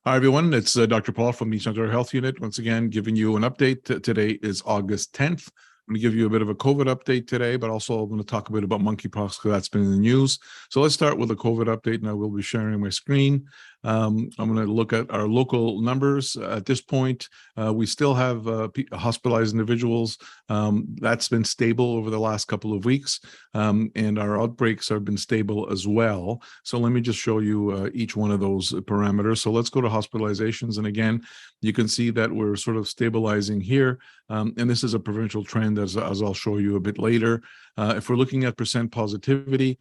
Hi, everyone. It's Dr. Paul from the East Ontario Health Unit. Once again, giving you an update. Today is August 10th. I'm going to give you a bit of a COVID update today, but also I'm going to talk a bit about monkeypox because that's been in the news. So let's start with a COVID update, and I will be sharing my screen. I'm going to look at our local numbers. At this point, we still have hospitalized individuals. That's been stable over the last couple of weeks, and our outbreaks have been stable as well. So let me just show you each one of those parameters. So let's go to hospitalizations. And again, you can see that we're sort of stabilizing here. And this is a provincial trend, as I'll show you a bit later. If we're looking at percent positivity,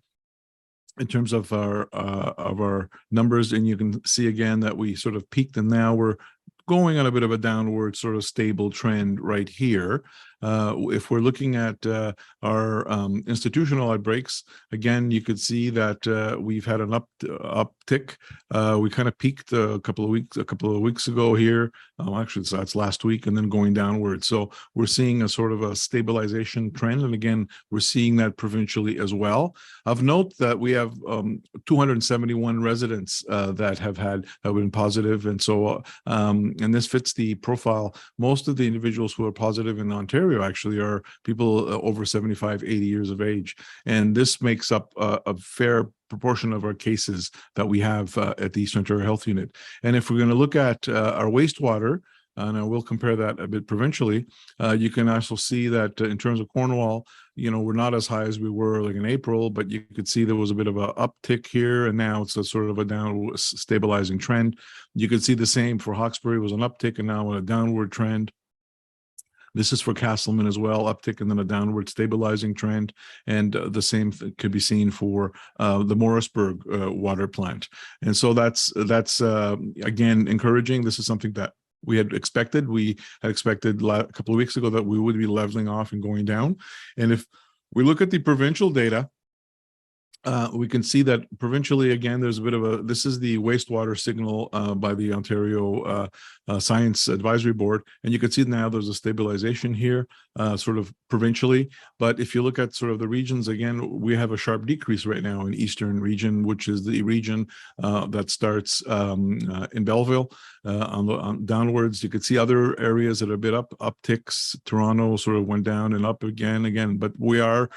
in terms of our numbers, and you can see again that we sort of peaked, and now we're going on a bit of a downward sort of stable trend right here. If we're looking at our institutional outbreaks, again, you could see that we've had an uptick. We kind of peaked a couple of weeks ago here. Actually, that's last week, and then going downward. So we're seeing a sort of a stabilization trend, and again, we're seeing that provincially as well. Of note that we have 271 residents that have been positive, and so and this fits the profile. Most of the individuals who are positive in Ontario actually are people over 75, 80 years of age. And this makes up a fair proportion of our cases that we have at the East Ontario Health Unit. And if we're going to look at our wastewater, and I will compare that a bit provincially, you can also see that in terms of Cornwall, we're not as high as we were like in April, but you could see there was a bit of an uptick here, and now it's a sort of a downward stabilizing trend. You could see the same for Hawkesbury, was an uptick and now a downward trend. This is for Castleman as well, uptick and then a downward stabilizing trend. And the same could be seen for the Morrisburg water plant. And so that's again, encouraging. This is something that we had expected. We had expected a couple of weeks ago that we would be leveling off and going down. And if we look at the provincial data, we can see that provincially, again, there's a bit of this is the wastewater signal by the Ontario Science Advisory Board. And you can see now there's a stabilization here, sort of provincially. But if you look at sort of the regions, again, we have a sharp decrease right now in Eastern region, which is the region that starts in Belleville on downwards. You could see other areas that are a bit upticks. Toronto sort of went down and up again, but we are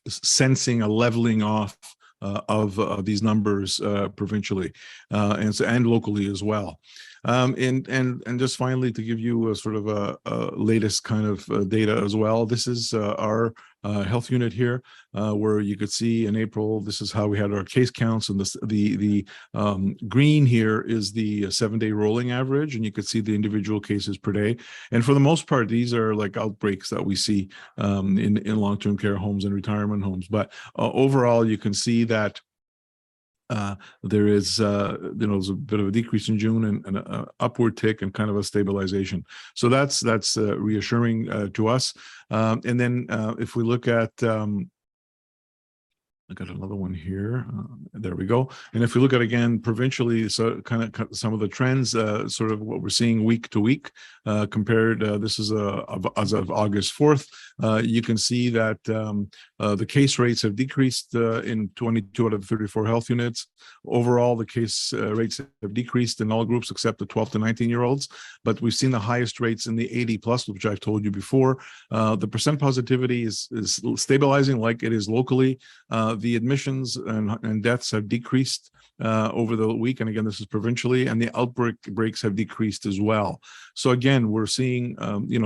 sensing a leveling off of these numbers provincially and locally as well. And just finally, to give you a sort of a latest kind of data as well, this is our health unit here, where you could see in April, this is how we had our case counts, and the green here is the 7-day rolling average, and you could see the individual cases per day. And for the most part, these are like outbreaks that we see in long-term care homes and retirement homes. But overall, you can see that there is there's a bit of a decrease in June and an upward tick and kind of a stabilization. So that's reassuring to us. And then if we look at I got another one here. There we go. And if we look at again provincially, so kind of some of the trends, sort of what we're seeing week to week compared. This is as of August 4th. You can see that the case rates have decreased in 22 out of 34 health units. Overall, the case rates have decreased in all groups except the 12 to 19-year-olds. But we've seen the highest rates in the 80 plus, which I've told you before. The percent positivity is stabilizing like it is locally. The admissions and deaths have decreased over the week, and again, this is provincially, and the outbreaks have decreased as well. So again, we're seeing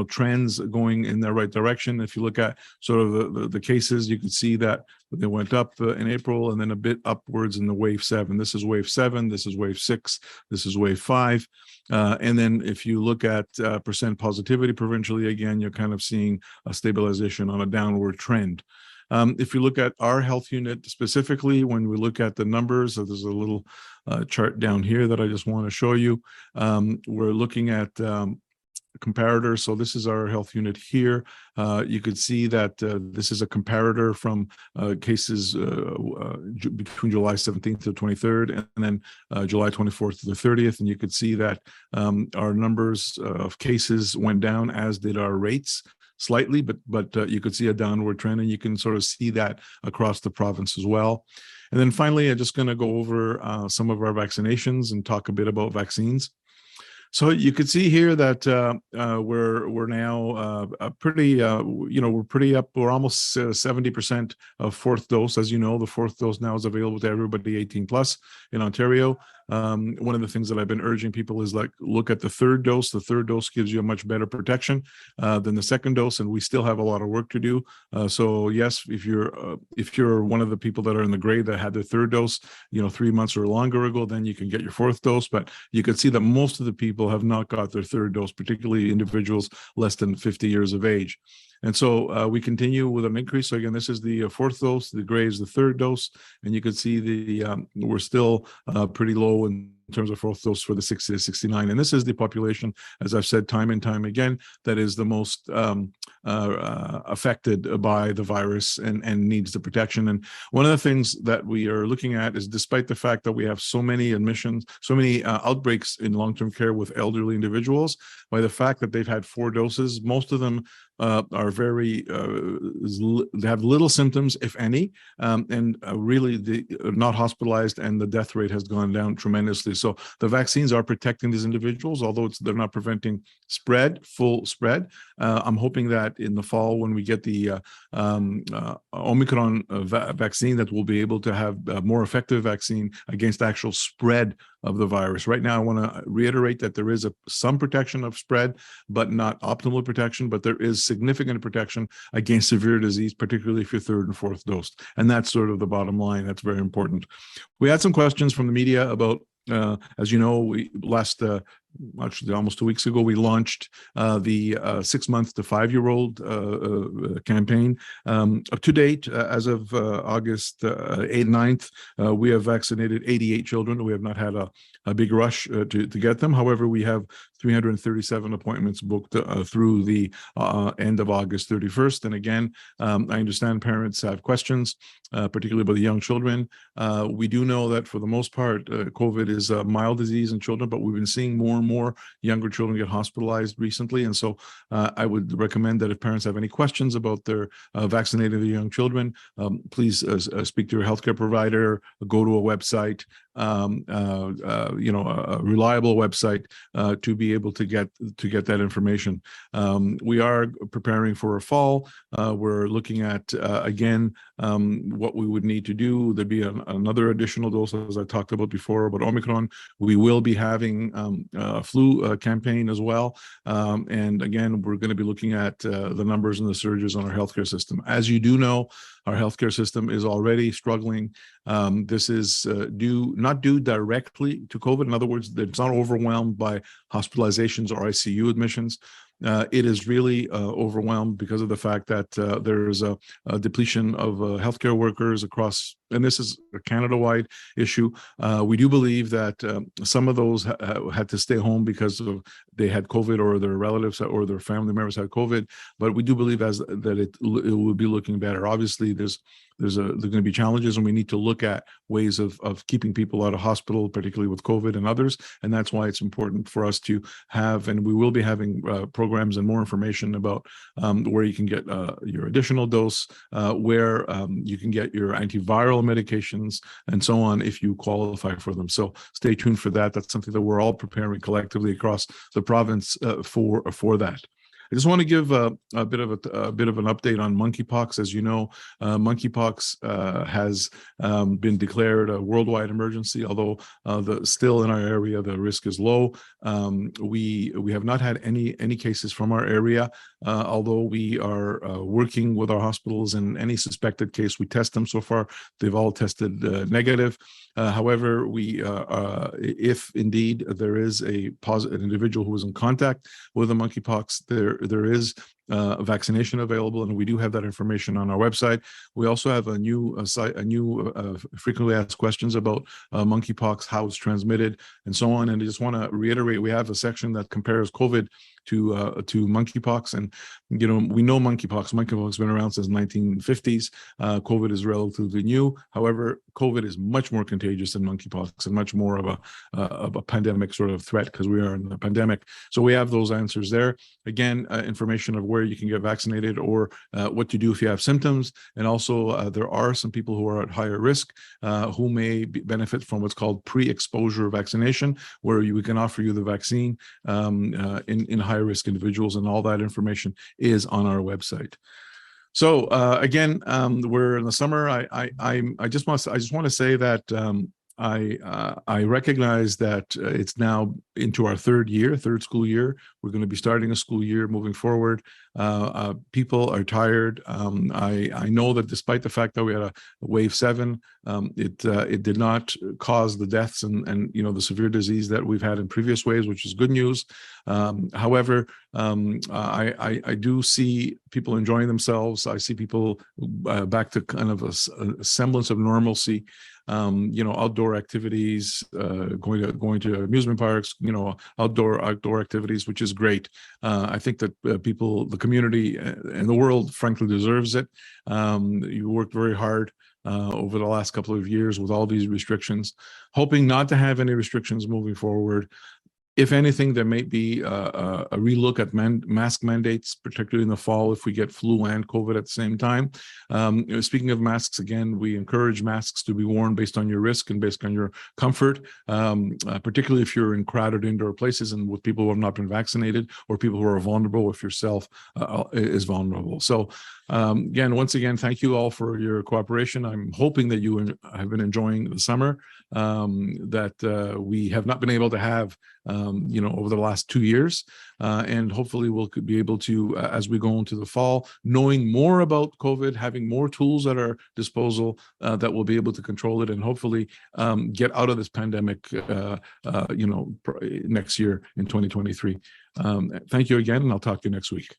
trends going in the right direction. If you look at sort of the cases, you can see that they went up in April and then a bit upwards in the wave 7. This is wave 7, this is wave 6, this is wave 5. And then if you look at percent positivity provincially, again, you're kind of seeing a stabilization on a downward trend. If you look at our health unit specifically, when we look at the numbers, so there's a little chart down here that I just want to show you. We're looking at comparator. So this is our health unit here. You could see that this is a comparator from cases between July 17th to 23rd, and then July 24th to the 30th. And you could see that our numbers of cases went down, as did our rates. Slightly, but you could see a downward trend, and you can sort of see that across the province as well. And then finally, I'm just going to go over some of our vaccinations and talk a bit about vaccines. So you can see here that we're now pretty, we're pretty up. We're almost 70% of fourth dose. As you know, the fourth dose now is available to everybody 18 plus in Ontario. One of the things that I've been urging people is look at the third dose. The third dose gives you a much better protection than the second dose, and we still have a lot of work to do. So yes, if you're one of the people that are in the gray that had their third dose, 3 months or longer ago, then you can get your fourth dose. But you can see that most of the people have not got their third dose, particularly individuals less than 50 years of age. And so we continue with an increase. So again, this is the fourth dose, the gray is the third dose, and you can see we're still pretty low in terms of fourth dose for the 60 to 69. And this is the population, as I've said time and time again, that is the most affected by the virus and needs the protection. And one of the things that we are looking at is, despite the fact that we have so many admissions, so many outbreaks in long-term care with elderly individuals, by the fact that they've had 4 doses, most of them are very, they have little symptoms, if any, and really not hospitalized, and the death rate has gone down tremendously. So the vaccines are protecting these individuals, although they're not preventing full spread. I'm hoping that in the fall, when we get the Omicron vaccine, that we'll be able to have a more effective vaccine against actual spread of the virus. Right now, I want to reiterate that there is some protection of spread, but not optimal protection, but there is significant protection against severe disease, particularly if you're third and fourth dosed. And that's sort of the bottom line. That's very important. We had some questions from the media about, as you know, we actually almost 2 weeks ago, we launched the 6-month to 5-year-old campaign. To date, as of August 8th, 9th, we have vaccinated 88 children. We have not had a big rush to get them. However, we have 337 appointments booked through the end of August 31st. And again, I understand parents have questions, particularly about the young children. We do know that for the most part, COVID is a mild disease in children, but we've been seeing more and more younger children get hospitalized recently. And so I would recommend that if parents have any questions about their vaccinating their young children, please speak to your healthcare provider, go to a website, a reliable website to be able to get that information. We are preparing for a fall. We're looking at again what we would need to do. There'd be another additional dose, as I talked about before, about Omicron. We will be having a flu campaign as well. And again, we're going to be looking at the numbers and the surges on our healthcare system. As you do know, our healthcare system is already struggling. This is not due directly to COVID. In other words, it's not overwhelmed by hospitalizations or ICU admissions. It is really overwhelmed because of the fact that there's a depletion of healthcare workers across, and this is a Canada-wide issue. We do believe that some of those had to stay home because they had COVID, or their relatives or their family members had COVID. But we do believe that it will be looking better. Obviously, there's going to be challenges, and we need to look at ways of keeping people out of hospital, particularly with COVID and others. And that's why it's important for us to have, and we will be having programs and more information about where you can get your additional dose, where you can get your antiviral medications, and so on if you qualify for them. So stay tuned for that. That's something that we're all preparing collectively across the province for that. I just want to give a bit of an update on monkeypox. As you know, monkeypox has been declared a worldwide emergency, although still in our area the risk is low. We have not had any cases from our area, although we are working with our hospitals, and any suspected case we test them. So far, they've all tested negative. However, if indeed there is an individual who is in contact with a monkeypox, there is vaccination available, and we do have that information on our website. We also have a new frequently asked questions about monkeypox, how it's transmitted, and so on. And I just want to reiterate, we have a section that compares COVID to monkeypox, and we know monkeypox. Monkeypox has been around since 1950s. COVID is relatively new. However, COVID is much more contagious than monkeypox, and much more of a pandemic sort of threat, because we are in the pandemic. So we have those answers there. Again, information of where you can get vaccinated or what to do if you have symptoms. And also, there are some people who are at higher risk who may benefit from what's called pre-exposure vaccination, where we can offer you the vaccine in high-risk individuals, and all that information is on our website. So again, we're in the summer. I just want to say that I recognize that it's now into our third school year. We're going to be starting a school year moving forward. People are tired. I know that despite the fact that we had a wave 7, it did not cause the deaths and the severe disease that we've had in previous waves, which is good news. However, I do see people enjoying themselves. I see people back to kind of a semblance of normalcy. Outdoor activities, going to amusement parks, outdoor activities, which is great. I think that people, the community, and the world, frankly, deserves it. You worked very hard over the last couple of years with all these restrictions, hoping not to have any restrictions moving forward. If anything, there may be a relook at mask mandates, particularly in the fall if we get flu and COVID at the same time. Speaking of masks, again, we encourage masks to be worn based on your risk and based on your comfort, particularly if you're in crowded indoor places and with people who have not been vaccinated or people who are vulnerable, if yourself is vulnerable. So once again, thank you all for your cooperation. I'm hoping that you have been enjoying the summer that we have not been able to have over the last 2 years, and hopefully we'll be able to, as we go into the fall, knowing more about COVID, having more tools at our disposal that will be able to control it, and hopefully get out of this pandemic, next year in 2023. Thank you again, and I'll talk to you next week.